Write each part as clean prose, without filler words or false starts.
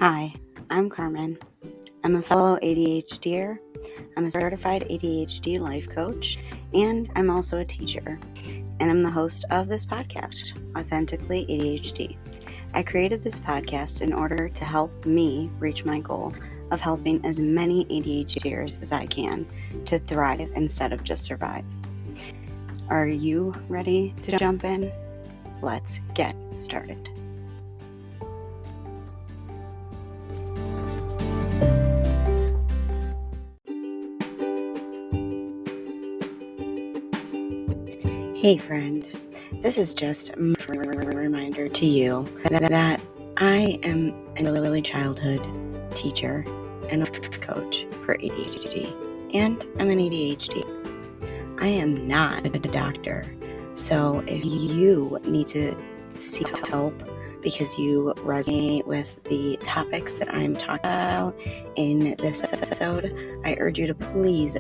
Hi, I'm Carmen. I'm a fellow ADHDer, I'm a certified ADHD life coach, and I'm also a teacher. And I'm the host of this podcast, Authentically ADHD. I created this podcast in order to help me reach my goal of helping as many ADHDers as I can to thrive instead of just survive. Are you ready to jump in? Let's get started. Hey friend, this is just a reminder to you that I am an early childhood teacher and a coach for ADHD, and I'm an ADHD. I am not a doctor, so if you need to seek help because you resonate with the topics that I'm talking about in this episode, I urge you to please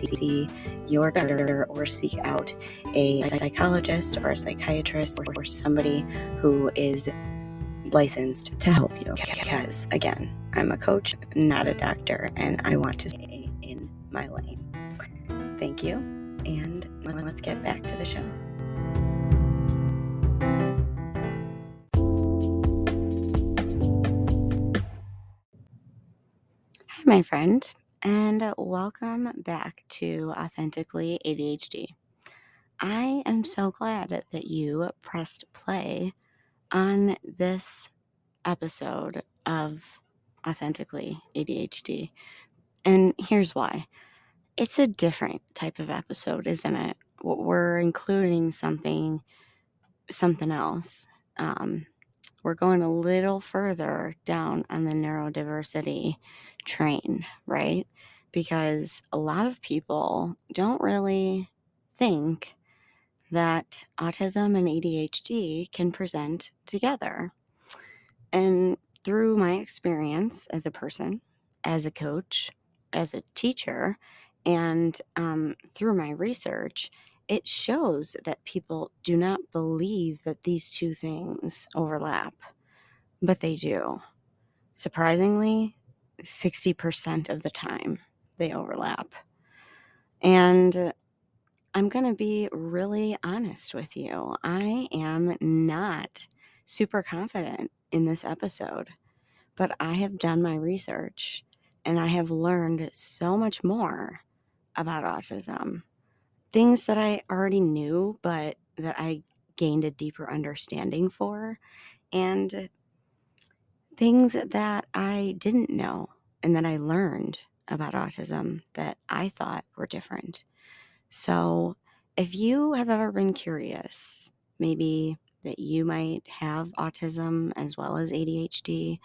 see your doctor or seek out a psychologist or a psychiatrist or somebody who is licensed to help you, because again, I'm a coach, not a doctor, and I want to stay in my lane. Thank you, and let's get back to the show. Hi, my friend, and welcome back to Authentically ADHD. I am so glad that you pressed play on this episode of Authentically ADHD. And here's why. It's a different type of episode, isn't it? We're including something else. We're going a little further down on the neurodiversity train, right? Because a lot of people don't really think that autism and ADHD can present together. And through my experience as a person, as a coach, as a teacher, and through my research, it shows that people do not believe that these two things overlap, but they do. Surprisingly, 60% of the time they overlap. And I'm going to be really honest with you. I am not super confident in this episode, but I have done my research and I have learned so much more about autism. Things that I already knew, but that I gained a deeper understanding for, and things that I didn't know and that I learned about autism that I thought were different. So if you have ever been curious, maybe that you might have autism as well as ADHD,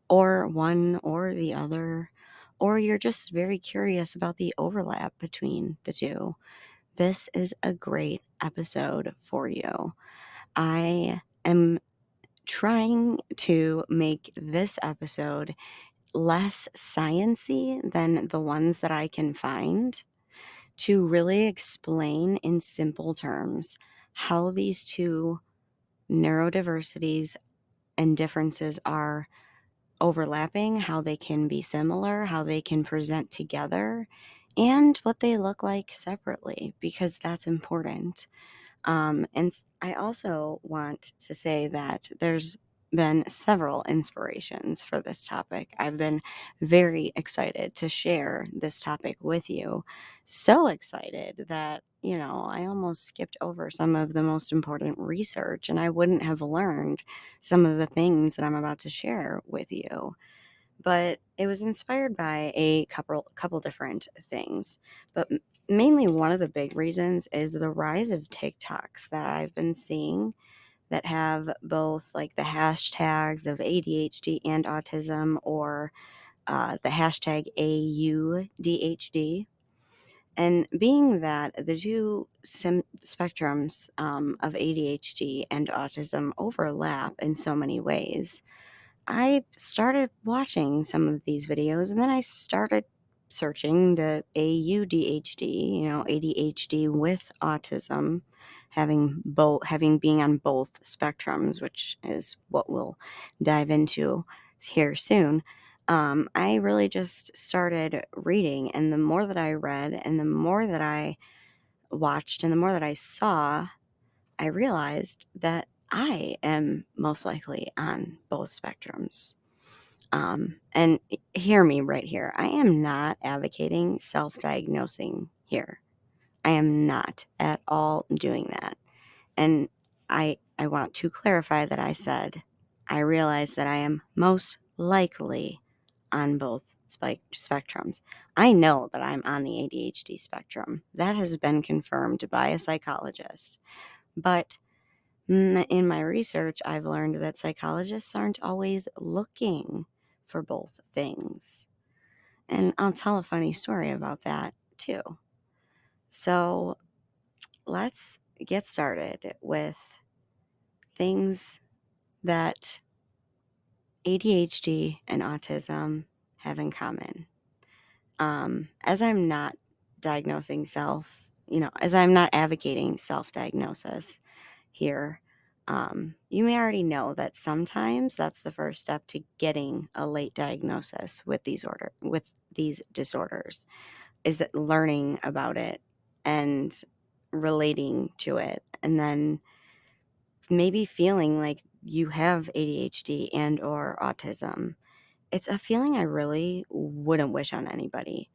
or one or the other, or you're just very curious about the overlap between the two, this is a great episode for you. I am trying to make this episode less science-y than the ones that I can find, to really explain in simple terms how these two neurodiversities and differences are overlapping, how they can be similar, how they can present together, and what they look like separately, because that's important. I also want to say that there's been several inspirations for this topic. I've been very excited to share this topic with you. So excited that, I almost skipped over some of the most important research, and I wouldn't have learned some of the things that I'm about to share with you. But it was inspired by a couple different things. But mainly one of the big reasons is the rise of TikToks that I've been seeing that have both like the hashtags of ADHD and autism, or the hashtag AUDHD. And being that the two spectrums of ADHD and autism overlap in so many ways, I started watching some of these videos, and then I started searching the AUDHD, ADHD with autism, having being on both spectrums, which is what we'll dive into. here soon, I really just started reading. And the more that I read and the more that I watched and the more that I saw, I realized that I am most likely on both spectrums. And hear me right here. I am not advocating self-diagnosing here. I am not at all doing that. And I want to clarify that I said I realize that I am most likely on both spectrums. I know that I'm on the ADHD spectrum. That has been confirmed by a psychologist. But in my research, I've learned that psychologists aren't always looking for both things. And I'll tell a funny story about that too. So let's get started with things that ADHD and autism have in common. As I'm not diagnosing as I'm not advocating self-diagnosis here, you may already know that sometimes that's the first step to getting a late diagnosis with these disorders, is that learning about it and relating to it, and then maybe feeling like you have ADHD and or autism. It's a feeling I really wouldn't wish on anybody.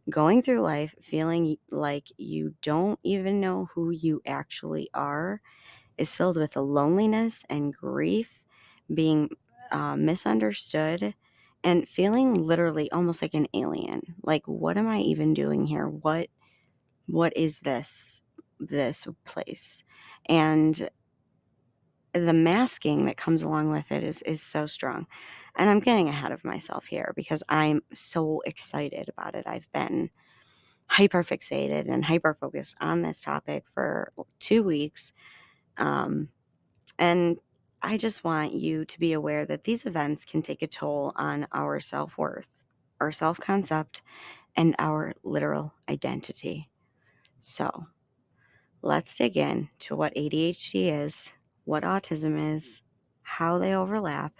Going through life feeling like you don't even know who you actually are is filled with loneliness and grief, being misunderstood, and feeling literally almost like an alien. Like, what am I even doing here? What is this place? And the masking that comes along with it is so strong. And I'm getting ahead of myself here because I'm so excited about it. I've been hyper fixated and hyper focused on this topic for 2 weeks. And I just want you to be aware that these events can take a toll on our self-worth, our self-concept, and our literal identity. So let's dig in to what ADHD is, what autism is, how they overlap,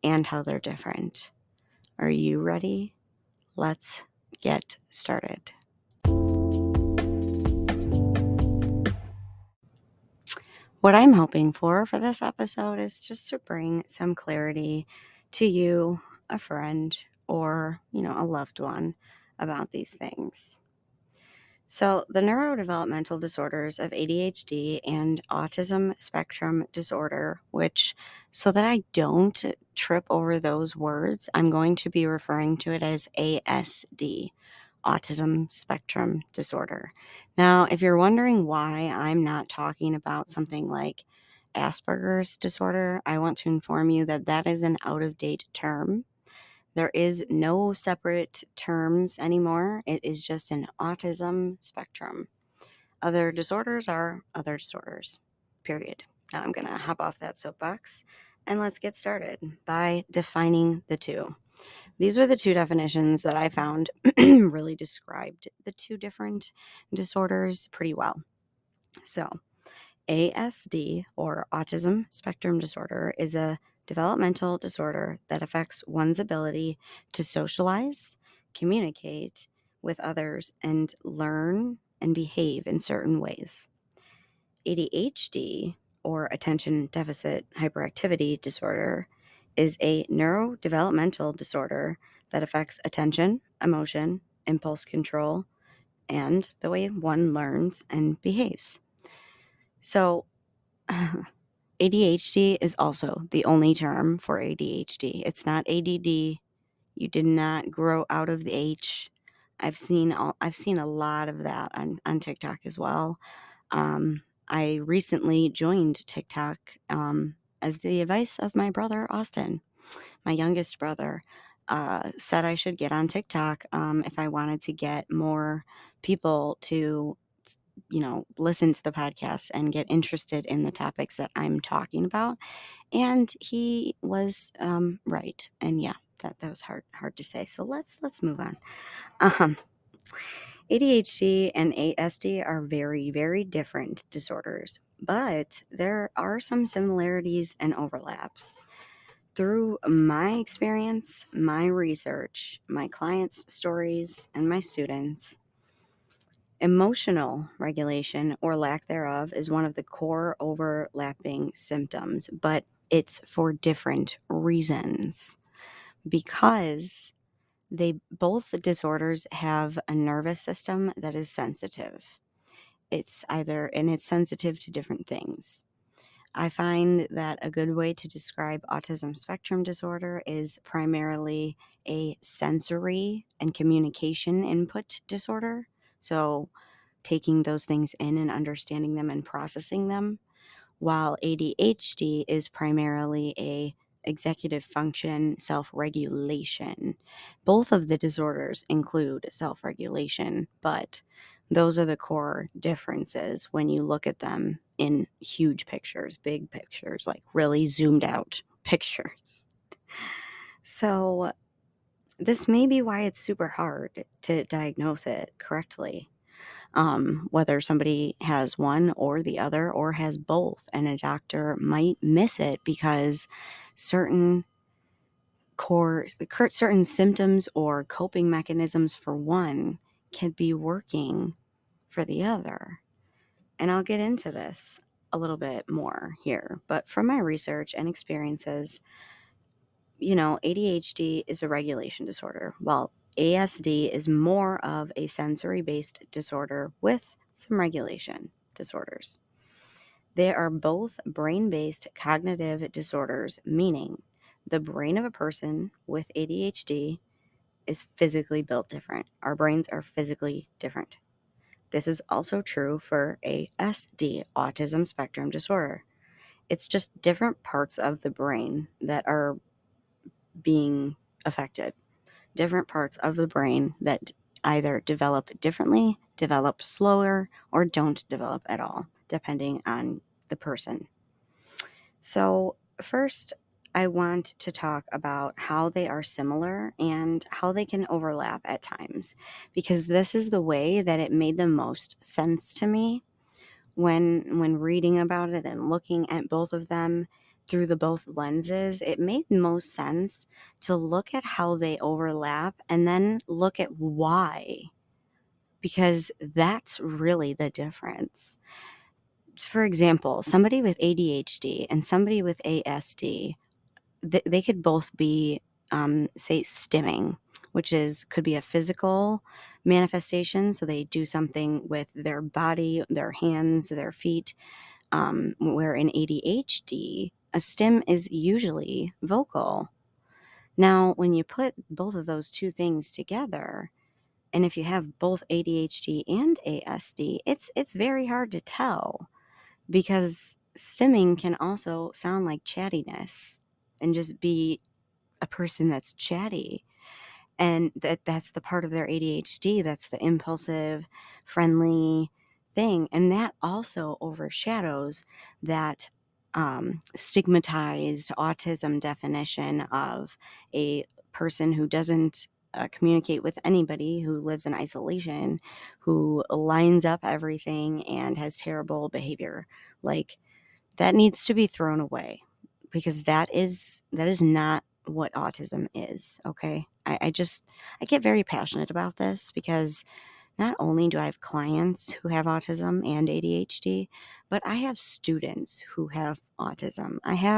and how they're different. Are you ready? Let's get started. What I'm hoping for this episode is just to bring some clarity to you, a friend, or, a loved one about these things. So, the neurodevelopmental disorders of ADHD and Autism Spectrum Disorder, which, so that I don't trip over those words, I'm going to be referring to it as ASD, Autism Spectrum Disorder. Now, if you're wondering why I'm not talking about something like Asperger's disorder, I want to inform you that that is an out-of-date term. There is no separate terms anymore. It is just an autism spectrum. Other disorders are other disorders, period. Now I'm going to hop off that soapbox and let's get started by defining the two. These were the two definitions that I found really described the two different disorders pretty well. So, ASD, or Autism Spectrum Disorder, is a developmental disorder that affects one's ability to socialize, communicate with others, and learn and behave in certain ways. ADHD, or Attention Deficit Hyperactivity Disorder, is a neurodevelopmental disorder that affects attention, emotion, impulse control, and the way one learns and behaves. So, ADHD is also the only term for ADHD. It's not ADD. You did not grow out of the H. I've seen a lot of that on TikTok as well. I recently joined TikTok as the advice of my brother Austin, my youngest brother. Said I should get on TikTok if I wanted to get more people to listen to the podcast and get interested in the topics that I'm talking about. And he was right. And yeah, that was hard to say. So let's move on. ADHD and ASD are very, very different disorders, but there are some similarities and overlaps. through my experience, my research, my clients' stories, and my students, emotional regulation or lack thereof is one of the core overlapping symptoms, but it's for different reasons because both disorders have a nervous system that is sensitive. It's sensitive to different things. I find that a good way to describe autism spectrum disorder is primarily a sensory and communication input disorder. So, taking those things in and understanding them and processing them, while ADHD is primarily a executive function self-regulation. Both of the disorders include self-regulation, but those are the core differences when you look at them in huge pictures, big pictures, like really zoomed out pictures. So this may be why it's super hard to diagnose it correctly. Whether somebody has one or the other or has both, and a doctor might miss it because certain certain symptoms or coping mechanisms for one can be working for the other. And I'll get into this a little bit more here, but from my research and experiences, ADHD is a regulation disorder, while ASD is more of a sensory-based disorder with some regulation disorders. They are both brain-based cognitive disorders, meaning the brain of a person with ADHD is physically built different. Our brains are physically different. This is also true for ASD, Autism Spectrum Disorder. It's just different parts of the brain that are being affected. Different parts of the brain that either develop differently, develop slower, or don't develop at all, depending on the person. So, first, I want to talk about how they are similar and how they can overlap at times, because this is the way that it made the most sense to me when reading about it and looking at both of them through the both lenses. It made the most sense to look at how they overlap and then look at why, because that's really the difference. For example, somebody with ADHD and somebody with ASD, they could both be, say, stimming, which could be a physical manifestation. So they do something with their body, their hands, their feet, where in ADHD, a stim is usually vocal. Now, when you put both of those two things together, and if you have both ADHD and ASD, it's very hard to tell, because stimming can also sound like chattiness and just be a person that's chatty. And that's the part of their ADHD, that's the impulsive, friendly thing. And that also overshadows that stigmatized autism definition of a person who doesn't communicate with anybody, who lives in isolation, who lines up everything and has terrible behavior. Like, that needs to be thrown away, because that is not what autism is. Okay. I get very passionate about this because not only do I have clients who have autism and ADHD, but I have students who have autism. I have